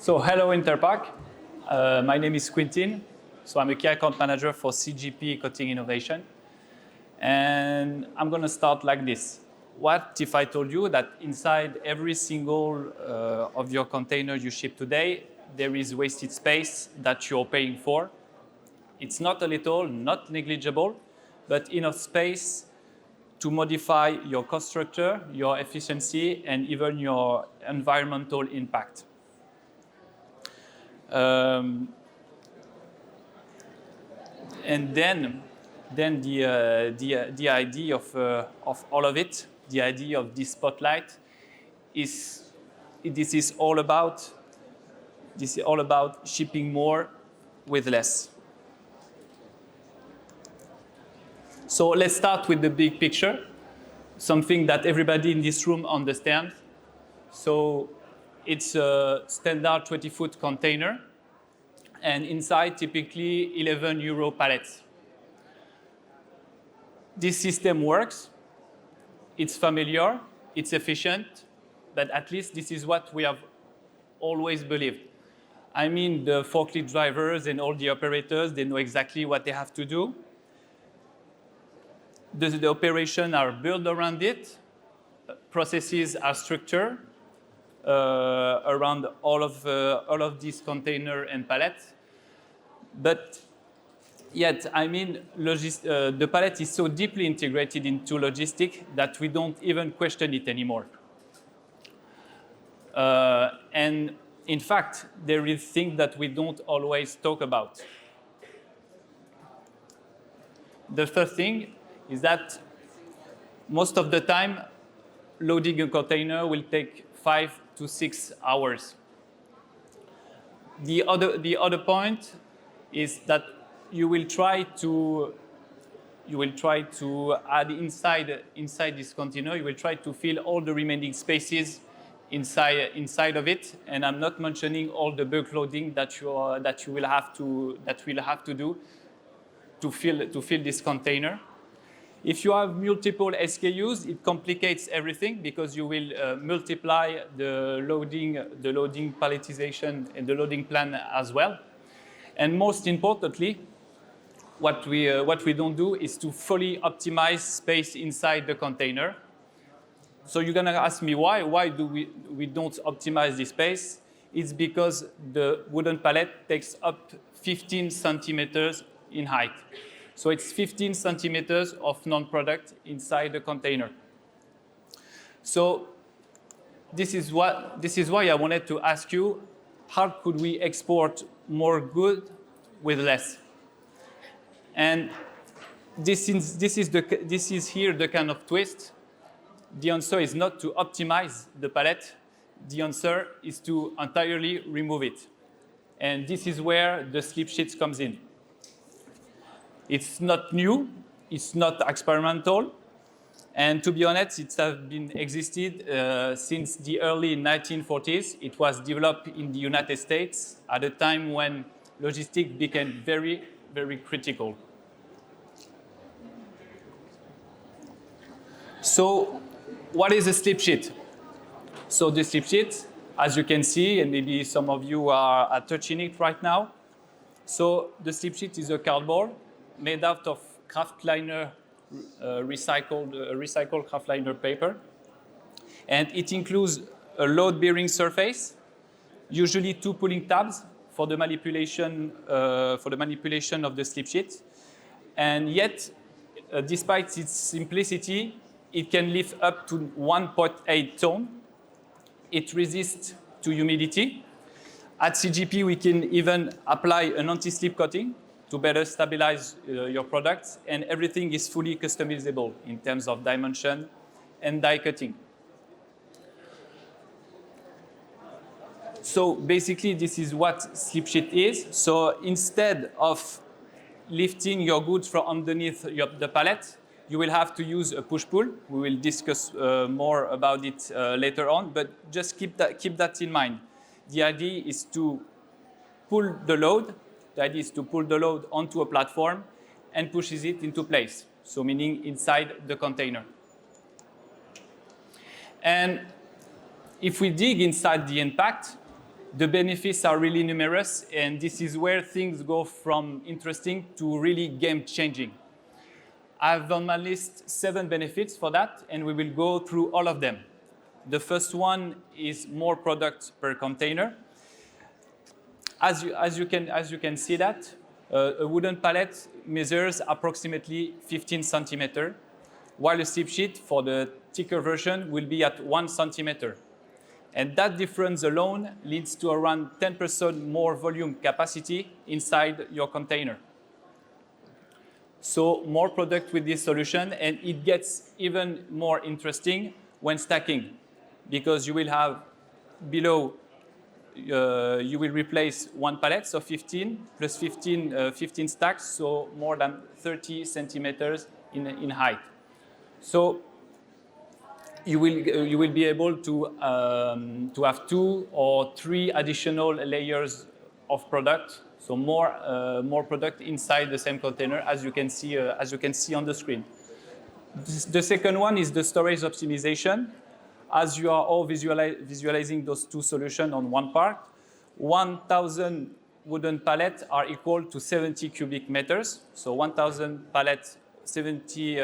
So hello INTERPACK. My name is Quentin. So I'm a key account manager for CGP Coating Innovation. And I'm going to start like this. What if I told you that inside every single of your containers you ship today, there is wasted space that you're paying for? It's not a little, not negligible, but enough space to modify your cost structure, your efficiency, and even your environmental impact. And then the idea of all of it, the idea of this spotlight, this is all about shipping more with less. So let's start with the big picture, something that everybody in this room understands. So it's a standard 20-foot container, and inside typically 11 euro pallets. This system works, it's familiar, it's efficient, but at least this is what we have always believed. I mean, the forklift drivers and all the operators, they know exactly what they have to do. The operations are built around it, processes are structured around all of these containers and pallets. But yet, I mean, the pallet is so deeply integrated into logistic that we don't even question it anymore. And in fact, there is things that we don't always talk about. The first thing is that most of the time, loading a container will take 5 to 6 hours. The other point is that you will try to add inside this container. You will try to fill all the remaining spaces inside of it, and I'm not mentioning all the bulk loading that you will have to do to fill this container. If you have multiple SKUs, it complicates everything because you will multiply the loading palletization and the loading plan as well. And most importantly, what we don't do is to fully optimize space inside the container. So you're gonna ask me why? Why do we don't optimize the space? It's because the wooden pallet takes up 15 centimeters in height. So it's 15 centimeters of non-product inside the container. So this is why I wanted to ask you, how could we export more good with less? And this is here the kind of twist. The answer is not to optimize the pallet. The answer is to entirely remove it. And this is where the slip sheet comes in. It's not new, it's not experimental, and to be honest, it has been existed since the early 1940s. It was developed in the United States at a time when logistics became very, very critical. So, what is a slip sheet? So the slip sheet, as you can see, and maybe some of you are touching it right now. So the slip sheet is a cardboard made out of kraftliner, recycled kraftliner paper, and it includes a load-bearing surface, usually 2 pulling tabs for the manipulation of the slip sheet, and yet, despite its simplicity, it can lift up to 1.8 tons. It resists to humidity. At CGP, we can even apply an anti-slip coating to better stabilize your products, and everything is fully customizable in terms of dimension and die cutting. So basically, this is what slip sheet is. So instead of lifting your goods from underneath the pallet, you will have to use a push-pull. We will discuss more about it later on, but just keep that in mind. The idea is to pull the load. The idea is to pull the load onto a platform and pushes it into place, so meaning inside the container. And if we dig inside the impact, The benefits are really numerous, and this is where things go from interesting to really game-changing. I have on my list 7 benefits for that, and we will go through all of them. The first one is more product per container. As you can see that, a wooden pallet measures approximately 15 centimeters, while a slip sheet for the thicker version will be at 1 centimeter. And that difference alone leads to around 10% more volume capacity inside your container. So more product with this solution, and it gets even more interesting when stacking, because you will have below, you will replace 1 pallet, so 15 plus 15 stacks, so more than 30 centimeters in height. So you will be able to have 2 or 3 additional layers of product. So more product inside the same container, as you can see on the screen. The second one is the storage optimization. As you are all visualizing those 2 solutions on one part, 1,000 wooden pallets are equal to 70 cubic meters. So 1,000 pallets, 70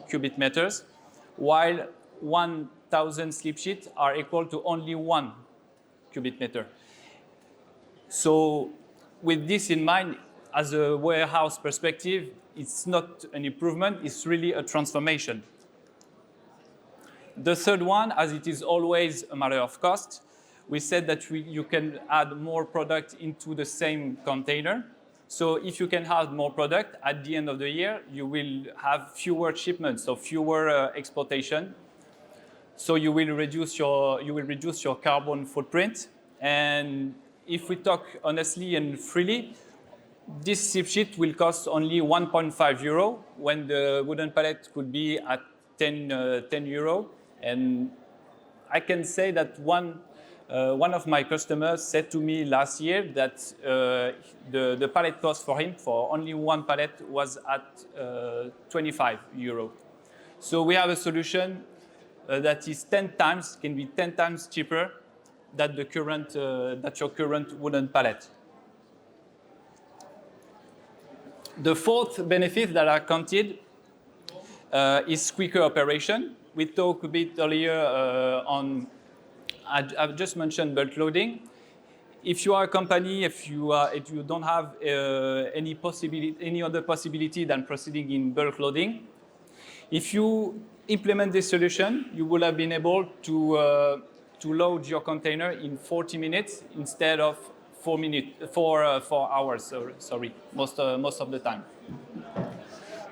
cubic meters, while 1,000 slip sheets are equal to only 1 cubic meter. So with this in mind, as a warehouse perspective, it's not an improvement, it's really a transformation. The third one, as it is always a matter of cost, we said that you can add more product into the same container. So if you can have more product, at the end of the year, you will have fewer shipments, so fewer exportation. So you will reduce your carbon footprint. And if we talk honestly and freely, this slip sheet will cost only 1.5 euro when the wooden pallet could be at 10 euro. And I can say that one of my customers said to me last year that the pallet cost for him for only 1 pallet was at 25 euro. So we have a solution that is 10 times, can be 10 times cheaper than your current wooden pallet. The fourth benefit that I counted is quicker operation. We talked a bit earlier I've just mentioned bulk loading. If you are a company, if you don't have any other possibility than proceeding in bulk loading, if you implement this solution, you will have been able to load your container in 40 minutes instead of 4 hours. Sorry, most of the time.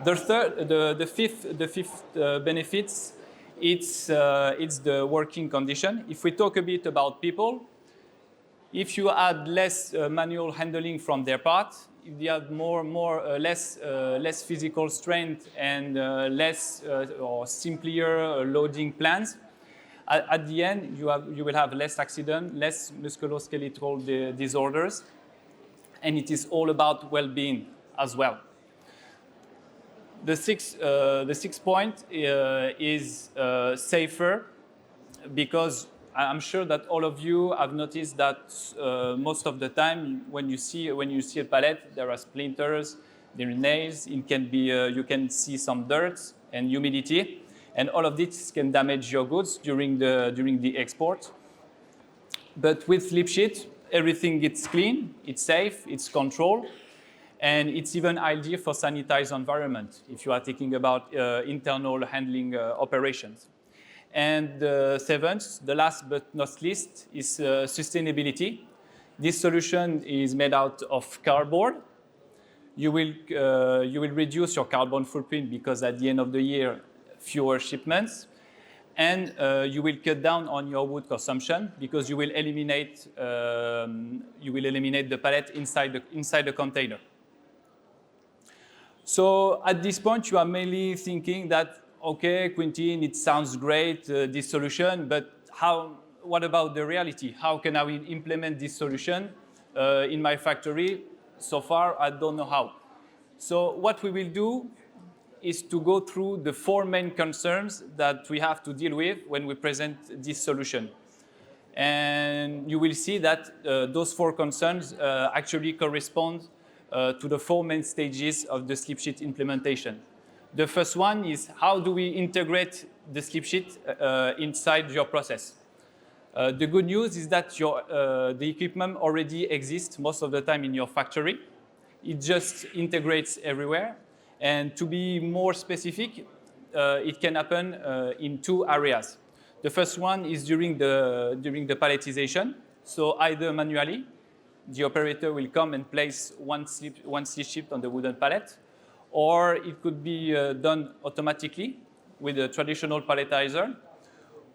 The fifth benefits. It's the working condition. If we talk a bit about people, if you add less manual handling from their part, if they have less physical strength and less or simpler loading plans, at the end you will have less accident, less musculoskeletal disorders, and it is all about well-being as well. The sixth point is safer, because I'm sure that all of you have noticed that most of the time when you see a pallet, there are splinters, there are nails. It can be you can see some dirt and humidity, and all of this can damage your goods during the export. But with slip sheet, everything gets clean, it's safe, it's controlled. And it's even ideal for sanitized environment if you are thinking about internal handling operations. And the seventh, the last but not least, is sustainability. This solution is made out of cardboard. You will reduce your carbon footprint because at the end of the year, fewer shipments. And you will cut down on your wood consumption because you will eliminate the pallet inside the container. So at this point, you are mainly thinking that, okay, Quentin, it sounds great, this solution, but what about the reality? How can I implement this solution in my factory? So far, I don't know how. So what we will do is to go through the 4 main concerns that we have to deal with when we present this solution. And you will see that those 4 concerns actually correspond to the 4 main stages of the slip sheet implementation. The first one is how do we integrate the slip sheet inside your process? The good news is that the equipment already exists most of the time in your factory. It just integrates everywhere. And to be more specific, it can happen in 2 areas. The first one is during the palletization. So either manually, the operator will come and place one slip sheet on the wooden pallet, or it could be done automatically with a traditional palletizer,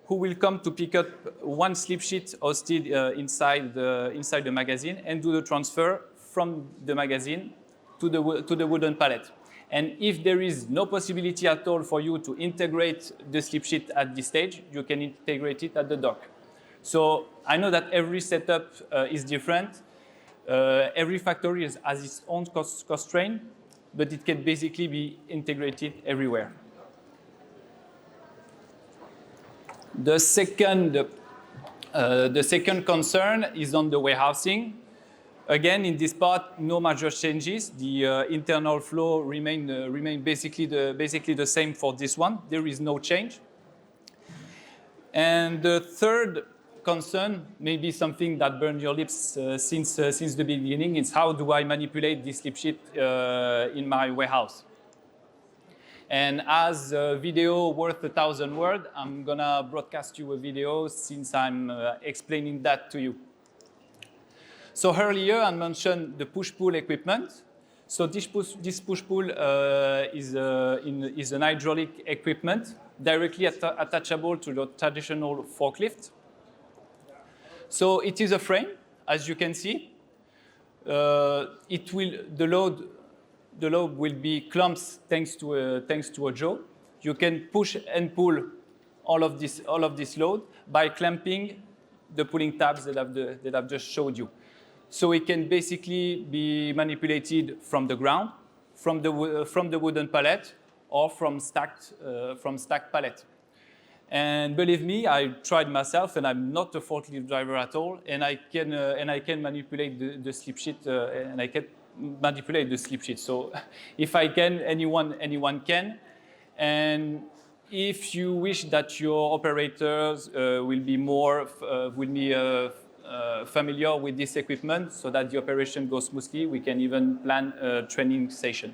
who will come to pick up one slip sheet hosted inside the magazine and do the transfer from the magazine to the wooden pallet. And if there is no possibility at all for you to integrate the slip sheet at this stage, you can integrate it at the dock. So I know that every setup is different. Every factory has its own constraint, but it can basically be integrated everywhere. The second concern is on the warehousing. Again, in this part, no major changes. The internal flow remain basically the same for this one. There is no change. And the third concern, maybe something that burned your lips since the beginning, is how do I manipulate this slip sheet in my warehouse? And as a video worth 1,000 words, I'm gonna broadcast you a video since I'm explaining that to you. So earlier I mentioned the push-pull equipment. So this push-pull is an hydraulic equipment directly attachable to the traditional forklift. So it is a frame, as you can see. The load will be clumps thanks to a jaw. You can push and pull all of this load by clamping the pulling tabs that I've just showed you. So it can basically be manipulated from the ground, from the wooden pallet, or from stacked pallet. And believe me, I tried myself, and I'm not a forklift driver at all, and I can manipulate the slip sheet, and I can manipulate the slip sheet. So if I can, anyone can. And if you wish that your operators will be familiar with this equipment so that the operation goes smoothly, we can even plan a training session.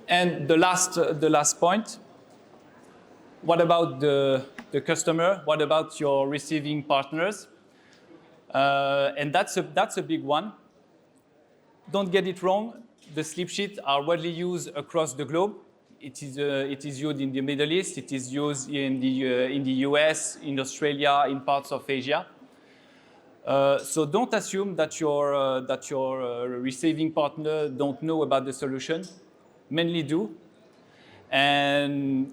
And the last point, what about the customer? What about your receiving partners? And that's a big one. Don't get it wrong, the slip sheets are widely used across the globe. It is used in the Middle East, it is used in the US, in Australia, in parts of Asia. So don't assume that your receiving partner don't know about the solution. Many do. And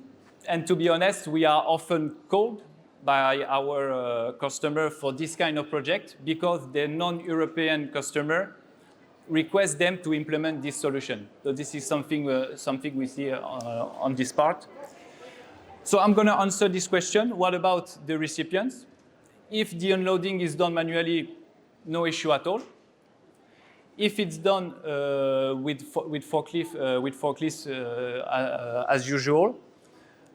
to be honest, we are often called by our customer for this kind of project because the non-European customer request them to implement this solution. So this is something we see on this part. So I'm going to answer this question. What about the recipients? If the unloading is done manually, no issue at all. If it's done with forklifts as usual,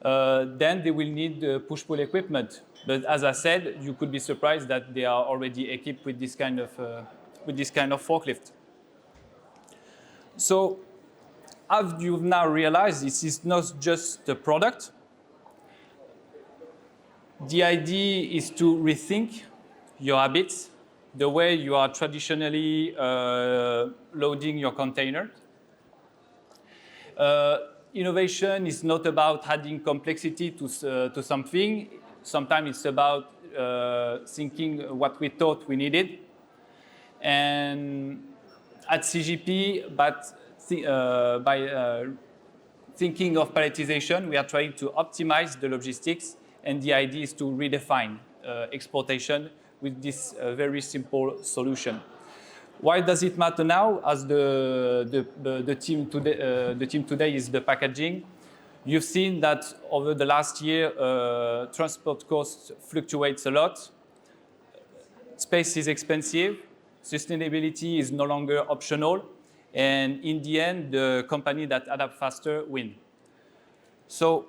then they will need push-pull equipment. But as I said, you could be surprised that they are already equipped with this kind of forklift. So, as you've now realized, this is not just a product. The idea is to rethink your habits, the way you are traditionally loading your container. Innovation is not about adding complexity to something. Sometimes it's about thinking what we thought we needed. And at CGP, by thinking of palletization, we are trying to optimize the logistics, and the idea is to redefine exportation with this very simple solution. Why does it matter now? As the team today is the packaging. You've seen that over the last year, transport costs fluctuates a lot. Space is expensive. Sustainability is no longer optional. And in the end, the company that adapt faster win. So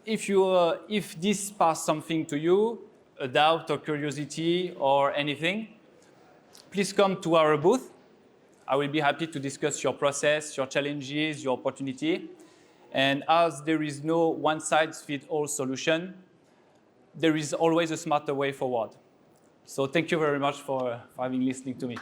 if this sparks something to you, a doubt or curiosity or anything, please come to our booth. I will be happy to discuss your process, your challenges, your opportunity. And as there is no one-size-fits-all solution, there is always a smarter way forward. So thank you very much for having listening to me.